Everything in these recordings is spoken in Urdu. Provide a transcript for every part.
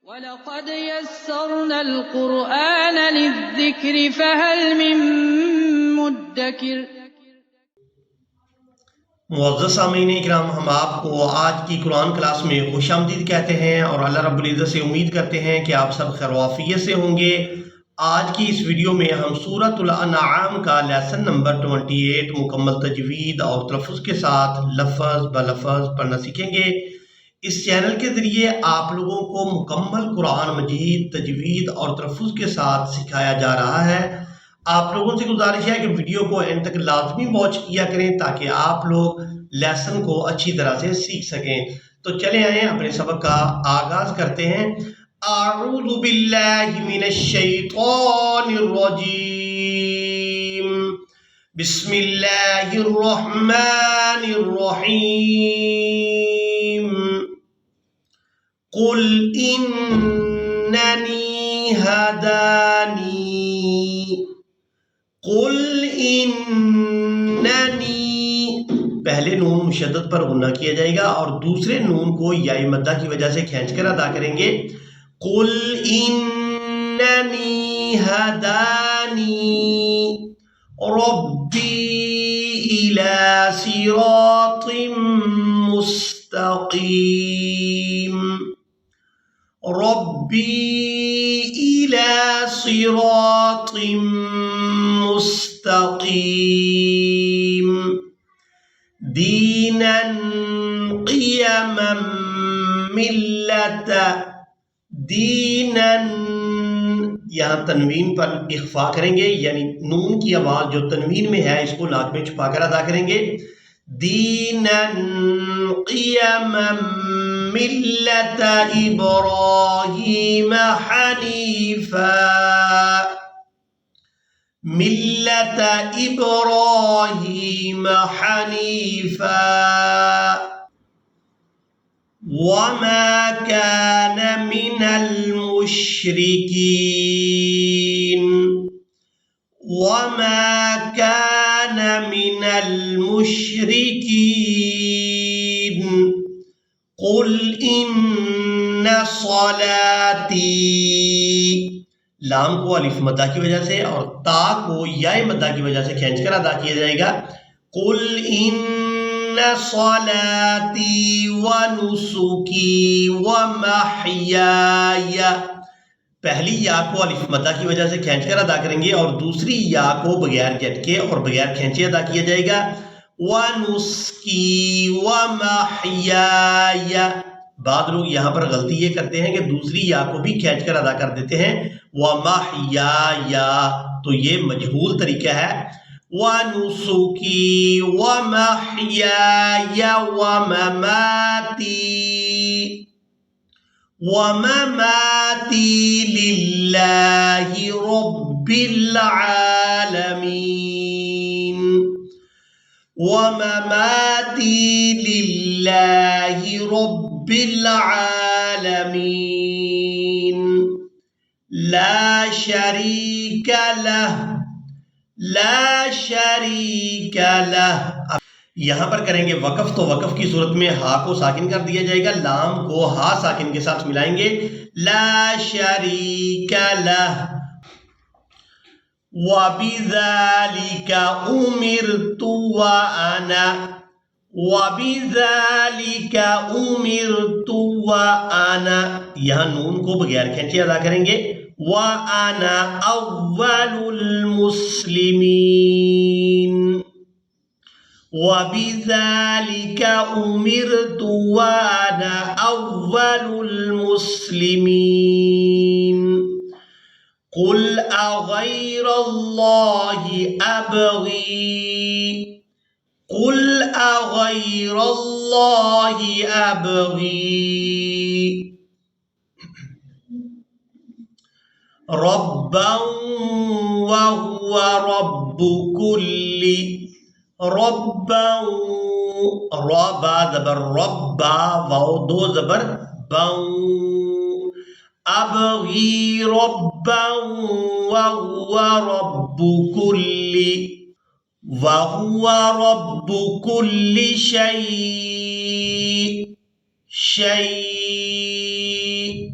وَلَقَدْ يَسَّرْنَا الْقُرْآنَ لِلذِّكْرِ فَهَلْ مِن مُّدَّكِرٍ۔ معزز سامعین اکرام، ہم آپ کو آج کی قرآن کلاس میں خوش آمدید کہتے ہیں اور اللہ رب العزت سے امید کرتے ہیں کہ آپ سب خیر و عافیت سے ہوں گے۔ آج کی اس ویڈیو میں ہم سورۃ الانعام کا لیسن نمبر 28 مکمل تجوید اور تلفظ کے ساتھ لفظ بلفظ پڑھنا سیکھیں گے۔ اس چینل کے ذریعے آپ لوگوں کو مکمل قرآن مجید تجوید اور تلفظ کے ساتھ سکھایا جا رہا ہے۔ آپ لوگوں سے گزارش ہے کہ ویڈیو کو اینڈ تک لازمی واچ کیا کریں تاکہ آپ لوگ لیسن کو اچھی طرح سے سیکھ سکیں۔ تو چلے آئیں اپنے سبق کا آغاز کرتے ہیں۔ اعوذ باللہ من الشیطان الرجیم، بسم اللہ الرحمن الرحیم۔ قل اننی ہدانی، قل اننی، پہلے نون مشدد پر غنہ کیا جائے گا اور دوسرے نون کو یاء مدہ کی وجہ سے کھینچ کر ادا کریں گے۔ قل اننی ہدانی ربی الی صراط مستقیم، ربی الی صراط مستقیم، دینا قیما ملت، دینا، یہاں تنوین پر اخفا کریں گے، یعنی نون کی آواز جو تنوین میں ہے اس کو ناک میں چھپا کر ادا کریں گے۔ دینا قیما ملت ابراہیم حنیفا، ملت ابراہیم حنیفا، وما كان من المشركين، وما كان من المشركين، قل إن صلاتي، لام کو الف مدہ کی وجہ سے اور تا کو یاء مدہ کی وجہ سے کھینچ کر ادا کیا جائے گا۔ قل ان صلاتی ونسکی ومحیای، پہلی یا کو الف مدہ کی وجہ سے کھینچ کر ادا کریں گے اور دوسری یا کو بغیر جھٹکے اور بغیر کھینچے ادا کیا جائے گا۔ ونسکی ومحیای، بعض لوگ یہاں پر غلطی یہ کرتے ہیں کہ دوسری یا کو بھی کھینچ کر ادا کر دیتے ہیں، ومحیای، تو یہ مجہول طریقہ ہے۔ وَنُسُكِي وَمَحْيَايَ وَمَمَاتِي لِلَّهِ رَبِّ الْعَالَمِينَ، وَمَمَاتِي لِلَّهِ رَبِّ الْعَالَمِينَ، لَا شَرِيكَ لَهُ، لا شریک لہ۔ یہاں پر کریں گے وقف، تو وقف کی صورت میں ہا کو ساکن کر دیا جائے گا، لام کو ہا ساکن کے ساتھ ملائیں گے، لا شریک لہ۔ وَبِذَلِكَ أُمِرْتُ وَأَنَا، وَبِذَلِكَ أُمِرْتُ وَأَنَا، یہاں نون کو بغیر کھینچے ادا کریں گے، وَأَنَا أَوَّلُ الْمُسْلِمِينَ، وَبِذَلِكَ أُمِرْتُ وَأَنَا أَوَّلُ الْمُسْلِمِينَ، قُلْ أَغَيْرَ اللَّهِ أَبْغِي، قُلْ أَغَيْرَ اللَّهِ أَبْغِي رَبًّا وَهُوَ رَبُّ كُلِّ، رَبًّا، رَبَّا زبر رَبَّا، واو دو زبر باؤ، أَبْغِي رَبًّا وَهُوَ رَبُّ كُلِّ، وَهُوَ رَبُّ كُلِّ شَيْءٍ، شَيْءٍ،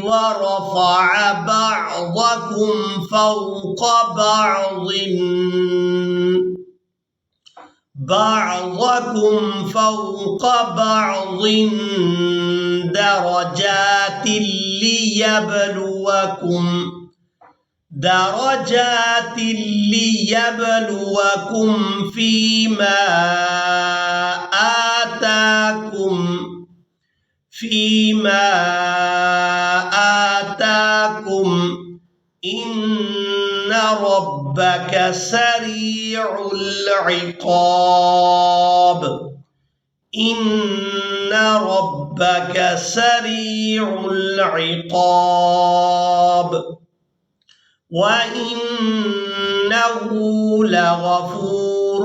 ورفع بعضكم فوق بعض درجات ليبلوكم فيما آتاكم إن ربك سريع العقاب وإنه لغفور